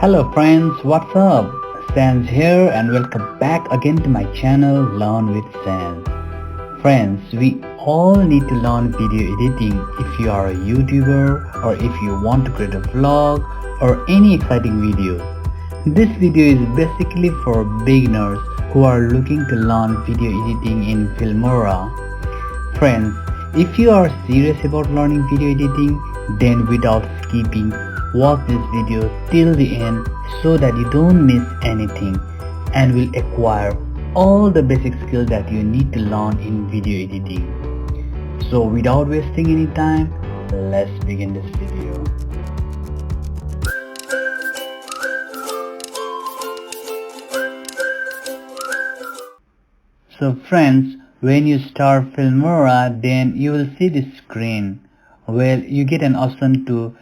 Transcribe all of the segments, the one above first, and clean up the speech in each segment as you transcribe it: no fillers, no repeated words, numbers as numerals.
Hello friends, what's up? Sans here and welcome back again to my channel Learn with Sans. Friends, we all need to learn video editing if you are a YouTuber or if you want to create a vlog or any exciting videos. This video is basically for beginners who are looking to learn video editing in Filmora. Friends, if you are serious about learning video editing, then without skipping, watch this video till the end so that you don't miss anything and will acquire all the basic skills that you need to learn in video editing. So without wasting any time, let's begin this video. So friends, when you start Filmora, then you will see this screen where you get an option to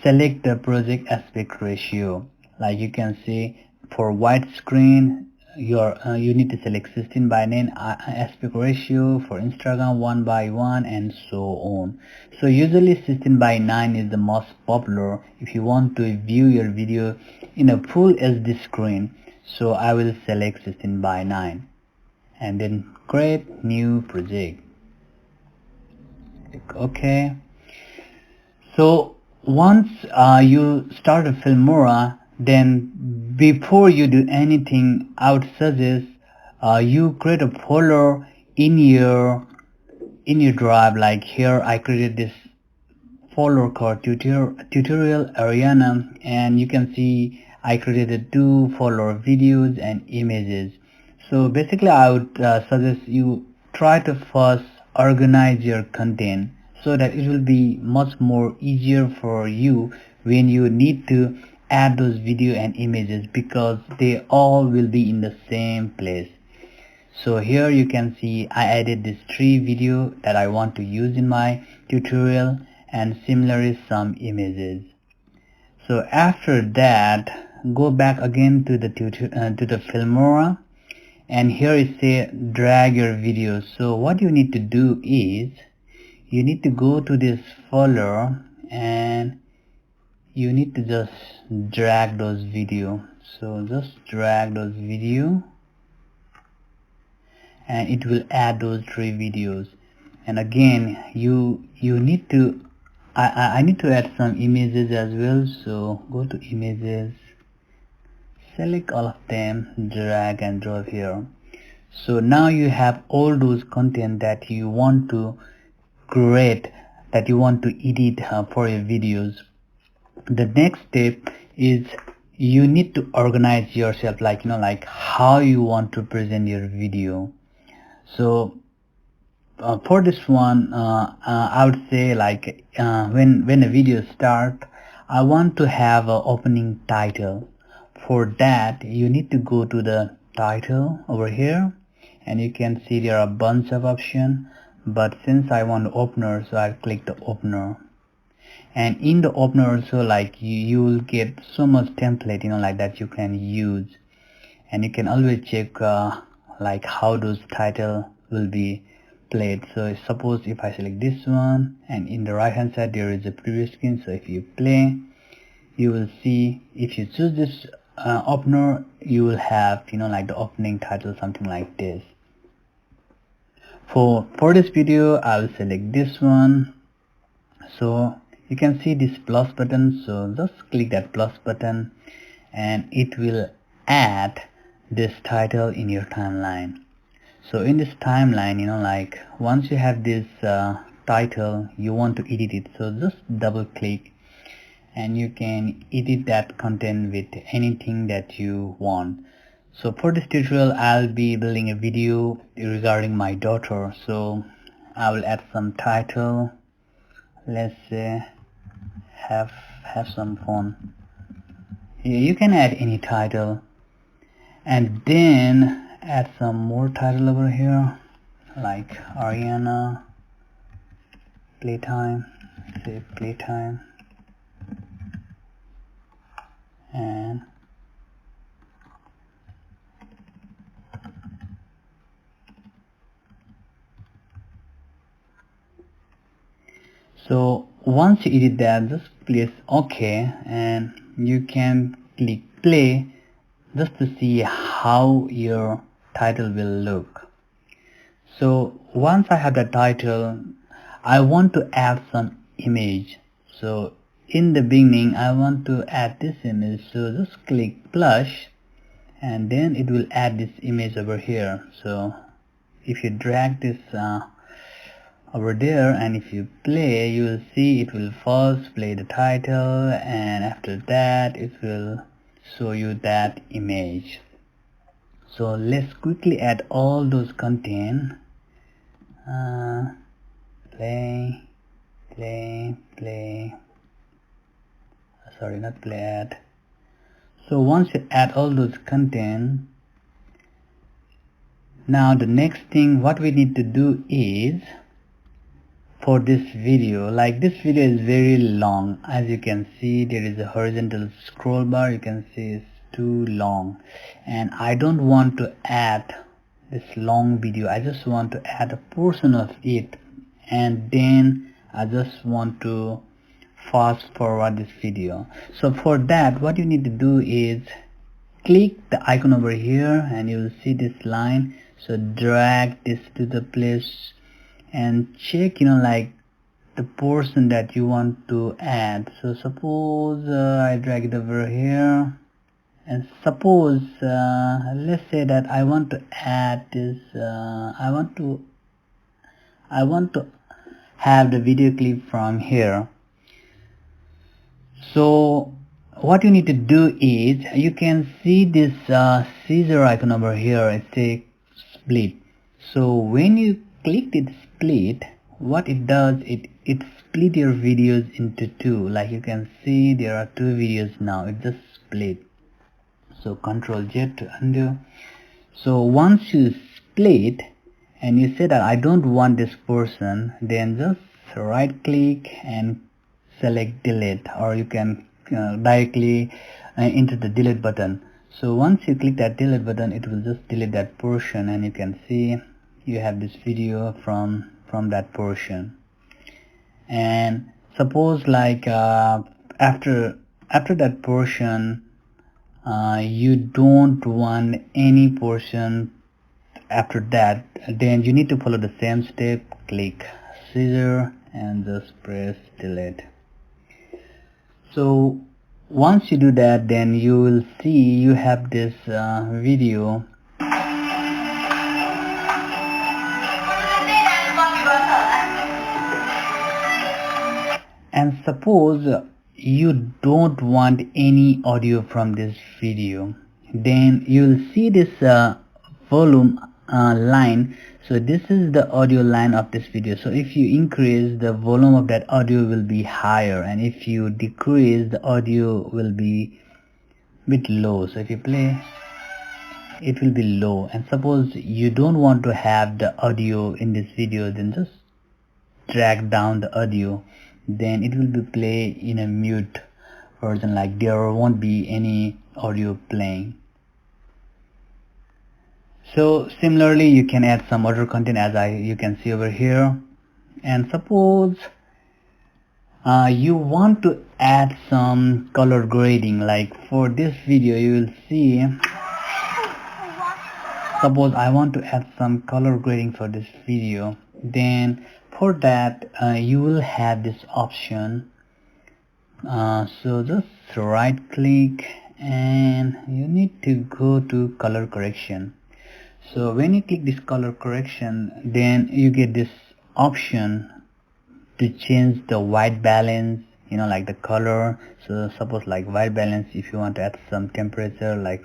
select the project aspect ratio. Like you can see, for widescreen you need to select 16:9 aspect ratio, for Instagram 1:1, and so on. So usually 16:9 is the most popular if you want to view your video in a full HD screen. So I will select 16:9 and then create new project. Click OK. So once you start a Filmora, then before you do anything, I would suggest you create a folder in your drive. Like here I created this folder called tutorial arena, and you can see I created two folder, videos and images. So basically I would suggest you try to first organize your content so that it will be much more easier for you when you need to add those video and images, because they all will be in the same place. So here you can see I added this 3 video that I want to use in my tutorial, and similarly some images. So after that, go back again to the Filmora, and here it says drag your video. So what you need to do is you need to go to this folder and you need to just drag those video. So just drag those video and it will add those 3 videos. And again you need to I need to add some images as well. So go to images, select all of them, drag and drop here. So now you have all those content that you want to create, that you want to edit for your videos. The next step is you need to organize yourself, like like how you want to present your video. So for this one I would say like when a video start, I want to have an opening title. For that you need to go to the title over here, and you can see there are a bunch of options, but since I want opener, so I'll click the opener. And in the opener also, like you will get so much template like that you can use, and you can always check like how those title will be played. So suppose if I select this one, and in the right hand side there is a preview screen, so if you play, you will see if you choose this opener, you will have like the opening title, something like this. For this video I will select this one. So you can see this plus button, so just click that plus button and it will add this title in your timeline. So in this timeline, like once you have this title, you want to edit it, so just double click and you can edit that content with anything that you want. So for this tutorial I'll be building a video regarding my daughter, so I will add some title. Let's say have some fun. You can add any title and then add some more title over here, like Ariana playtime, say playtime, and so once you edit that, just place OK, and you can click play just to see how your title will look. So once I have the title, I want to add some image. So in the beginning I want to add this image, so just click plus and then it will add this image over here. So if you drag this over there and if you play, you will see it will first play the title and after that it will show you that image. So let's quickly add all those content. Play, sorry, not play, add. So once you add all those content, now the next thing what we need to do is, for this video, like this video is very long, as you can see there is a horizontal scroll bar, you can see it's too long and I don't want to add this long video. I just want to add a portion of it and then I just want to fast forward this video. So for that, what you need to do is click the icon over here and you will see this line. So drag this to the place and check, like the portion that you want to add. So suppose I drag it over here and suppose let's say that I want to add this I want to have the video clip from here. So what you need to do is, you can see this scissor icon over here, it says split. So when you click it split, what it does, it split your videos into two. Like you can see there are two videos now, it just split. So Ctrl Z to undo. So once you split and you say that I don't want this portion, then just right click and select delete, or you can directly enter the delete button. So once you click that delete button, it will just delete that portion and you can see you have this video from that portion. And suppose like after that portion you don't want any portion after that, then you need to follow the same step, click scissor and just press delete. So once you do that, then you will see you have this video. And suppose you don't want any audio from this video, then you will see this volume line. So this is the audio line of this video. So if you increase, the volume of that audio will be higher, and if you decrease, the audio will be bit low. So if you play, it will be low. And suppose you don't want to have the audio in this video, then just drag down the audio, then it will be play in a mute version, like there won't be any audio playing. So similarly you can add some other content, as you can see over here. And suppose you want to add some color grading, like for this video you will see, suppose I want to add some color grading for this video, then for that you will have this option. So just right click and you need to go to color correction. So when you click this color correction, then you get this option to change the white balance, like the color. So suppose like white balance, if you want to add some temperature, like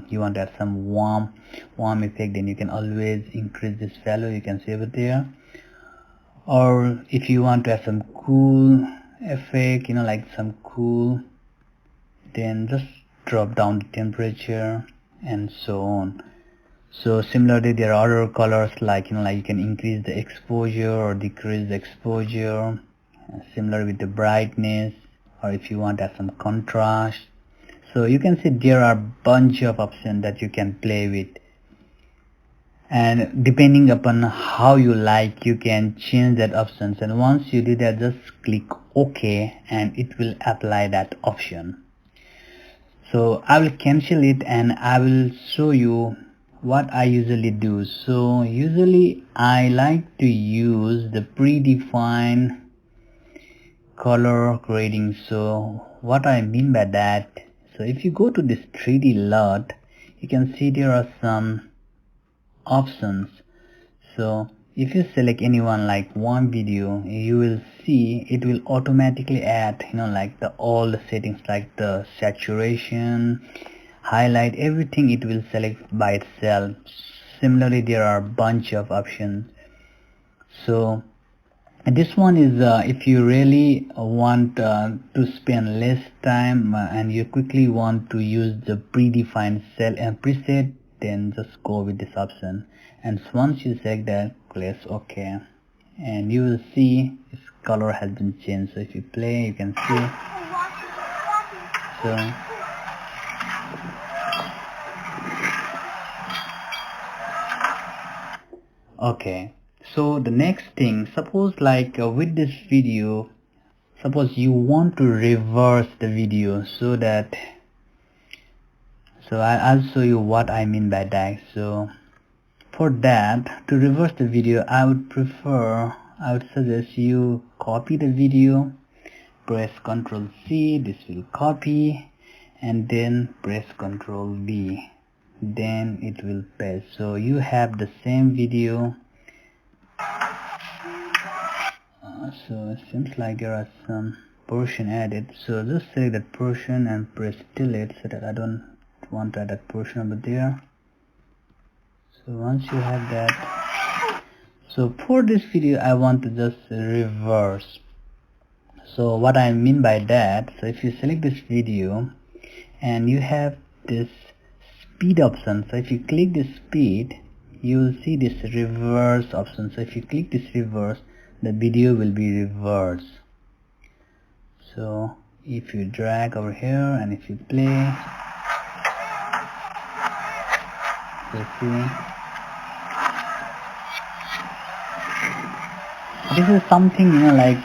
you want to add some warm effect, then you can always increase this value, you can save it there. Or if you want to add some cool effect, like some cool, then just drop down the temperature and so on. So similarly there are other colors, like you can increase the exposure or decrease the exposure, similar with the brightness, or if you want to add some contrast. So you can see there are bunch of options that you can play with, and depending upon how you like, you can change that options. And once you do that, just click OK and it will apply that option. So I will cancel it and I will show you what I usually do. So usually I like to use the predefined color grading. So what I mean by that, so if you go to this 3D LUT, you can see there are some options. So if you select any one, like one video, you will see it will automatically add, like all the settings, like the saturation, highlight, everything it will select by itself. Similarly, there are a bunch of options. So this one is if you really want to spend less time and you quickly want to use the predefined cell and preset, then just go with this option. And once you select that, press OK, and you will see its color has been changed. So if you play, you can see. So okay, so the next thing, suppose like with this video, suppose you want to reverse the video, so that, so I'll show you what I mean by that. So for that, to reverse the video, I would suggest you copy the video, press Ctrl C, this will copy, and then press Ctrl V, then it will paste. So you have the same video. So it seems like there are some portion added, so just select that portion and press delete, so that I don't want to add that portion over there. So once you have that, so for this video I want to just reverse. So what I mean by that, so if you select this video and you have this speed option, so if you click this speed, you will see this reverse option. So if you click this reverse, the video will be reversed. So if you drag over here and if you play, you see this is something like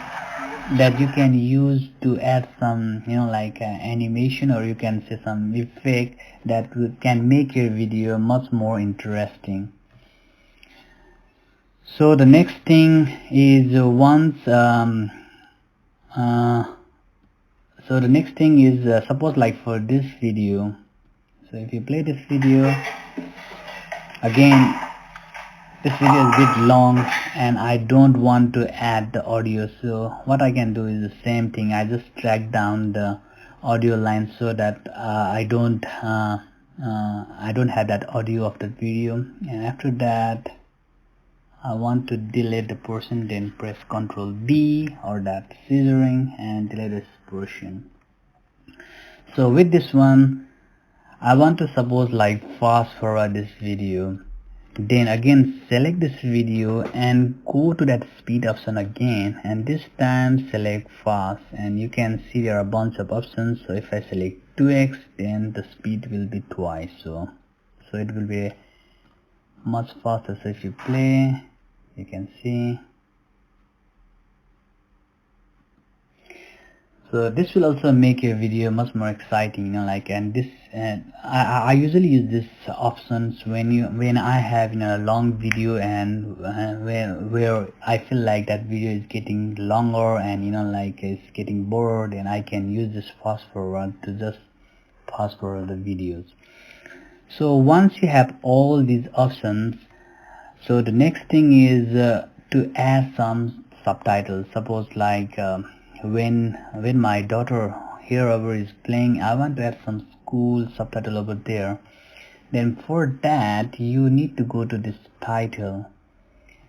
that you can use to add some like animation, or you can say some effect that can make your video much more interesting. So the next thing is so the next thing is suppose like for this video, so if you play this video again, this video is a bit long and I don't want to add the audio. So what I can do is the same thing, I just drag down the audio line so that I don't have that audio of the video. And after that I want to delete the portion, then press Ctrl B or that scissoring and delete this portion. So with this one, I want to suppose like fast forward this video, then again select this video and go to that speed option again, and this time select fast, and you can see there are a bunch of options. So if I select 2x, then the speed will be twice, so it will be much faster. So if you play, you can see. So this will also make your video much more exciting, like, and this I usually use this options when I have a long video and where I feel like that video is getting longer and like it's getting bored, and I can use this fast forward to just fast forward the videos. So once you have all these options, so the next thing is to add some subtitles. Suppose like when my daughter here over is playing, I want to add some school subtitle over there. Then for that you need to go to this title,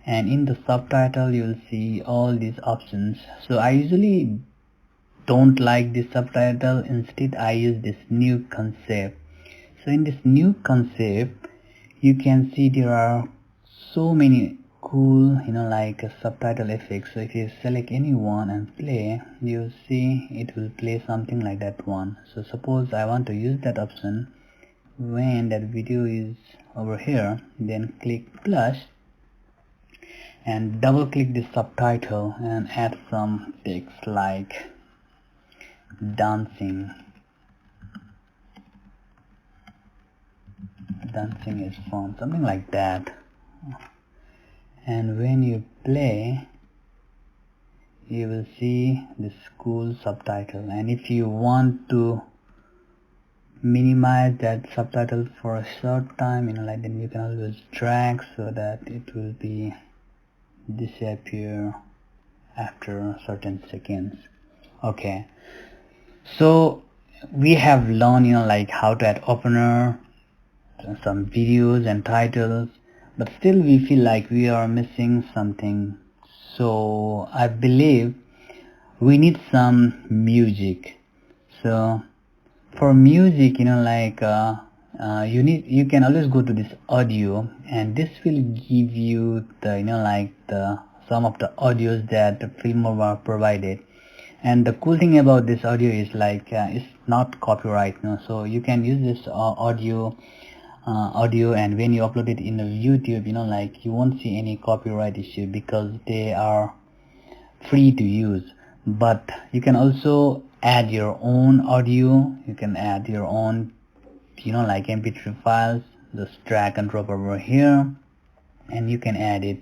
and in the subtitle you'll see all these options. So I usually don't like this subtitle, instead I use this new concept. So in this new concept you can see there are so many cool like a subtitle effects. So if you select any one and play, you'll see it will play something like that one. So suppose I want to use that option when that video is over here, then click plus and double click the subtitle and add some text like dancing. dancing is fun, something like that. And when you play, you will see the school subtitle, and if you want to minimize that subtitle for a short time, like then you can always drag so that it will be disappear after certain seconds. Okay, so we have learned like how to add opener, some videos and titles, but still we feel like we are missing something. So I believe we need some music. So for music, you can always go to this audio, and this will give you the some of the audios that Filmora provided. And the cool thing about this audio is it's not copyright, so you can use this audio, and when you upload it in YouTube, you won't see any copyright issue because they are free to use. But you can also add your own audio, you can add your own mp3 files, just drag and drop over here, and you can add it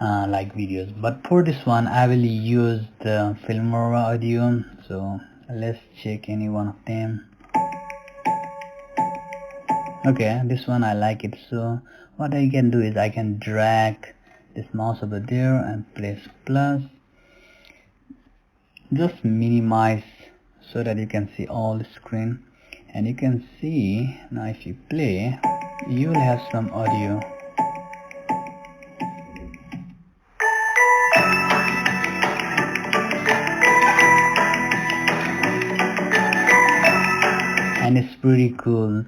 like videos. But for this one I will use the Filmora audio, so let's check any one of them. Okay, this one I like it. So what I can do is I can drag this mouse over there and press plus, just minimize so that you can see all the screen, and you can see now if you play you will have some audio. And it's pretty cool.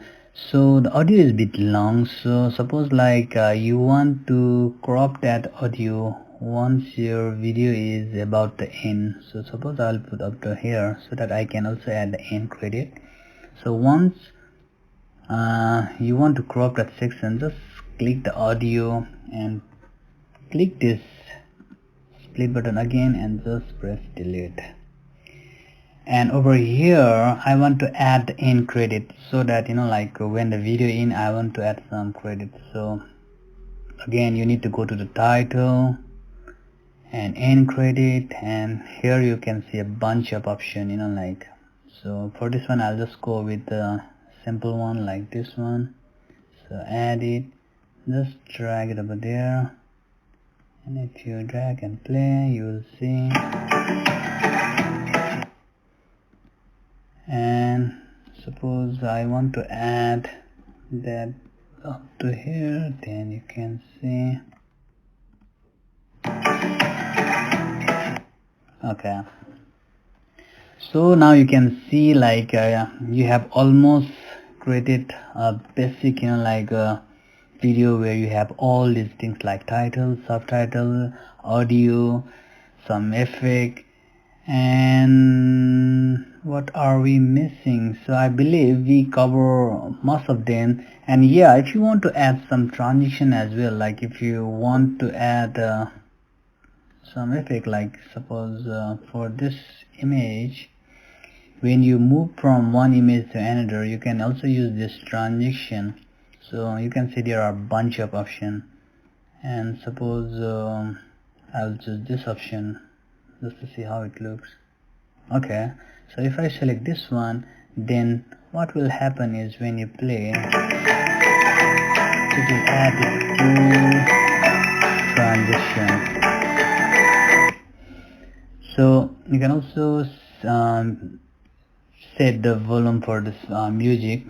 So the audio is a bit long, so suppose you want to crop that audio once your video is about the end. So suppose I'll put up to here so that I can also add the end credit. So once you want to crop that section, just click the audio and click this split button again and just press delete. And over here I want to add the end credit, so that when the video in, I want to add some credit. So again you need to go to the title and end credit, and here you can see a bunch of options. So for this one I'll just go with the simple one like this one. So add it, just drag it over there, and if you drag and play you will see. And suppose I want to add that up to here, then you can see. Okay, so now you can see you have almost created a basic video where you have all these things like title, subtitle, audio, some effect, and what are we missing? So I believe we cover most of them. And yeah, if you want to add some transition as well, like if you want to add some effect, like suppose for this image, when you move from one image to another, you can also use this transition. So you can see there are a bunch of options, and suppose I'll choose this option just to see how it looks. Okay, so if I select this one, then what will happen is when you play, it will add the full transition. So you can also set the volume for this music,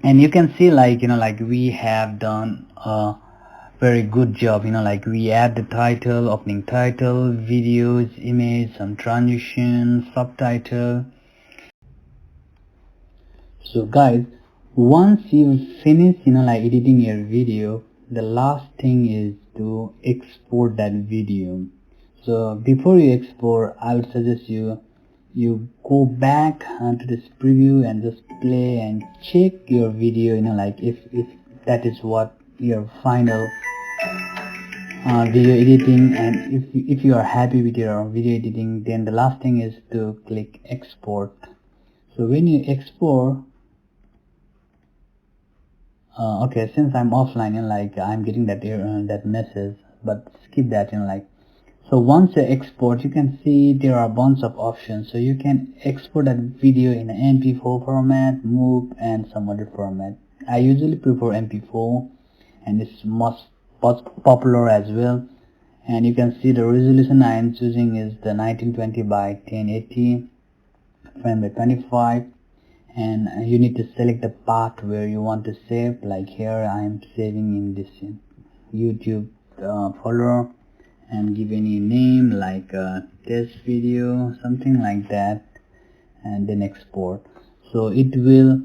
and you can see we have done a very good job. We add the title, opening title, videos, image, some transition, subtitle. So guys, once you finish editing your video, the last thing is to export that video. So before you export, I would suggest you go back to this preview and just play and check your video, if that is what your final video editing, and if you are happy with your video editing, then the last thing is to click export. So when you export, Okay, since I'm offline, like I'm getting that that message, but skip that. Like, so once you export, you can see there are a bunch of options. So you can export that video in an MP4 format, MOV, and some other format. I usually prefer MP4, and it's most popular as well. And you can see the resolution I am choosing is the 1920 by 1080 frame by 25. And you need to select the part where you want to save. Like here I am saving in this YouTube folder, and give any name like test video, something like that, and then export. So it will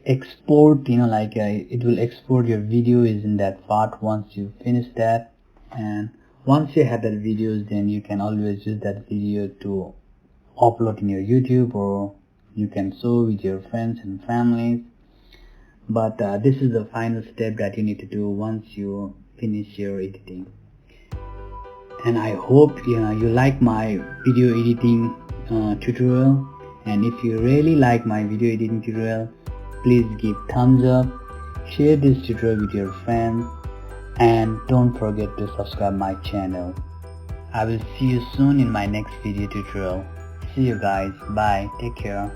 export, like it will export your video is in that part once you finish that. And once you have that videos, then you can always use that video to upload in your YouTube, or you can show with your friends and families. But this is the final step that you need to do once you finish your editing. And I hope you like my video editing tutorial. And if you really like my video editing tutorial, please give thumbs up, share this tutorial with your friends, and don't forget to subscribe my channel. I will see you soon in my next video tutorial. See you guys. Bye. Take care.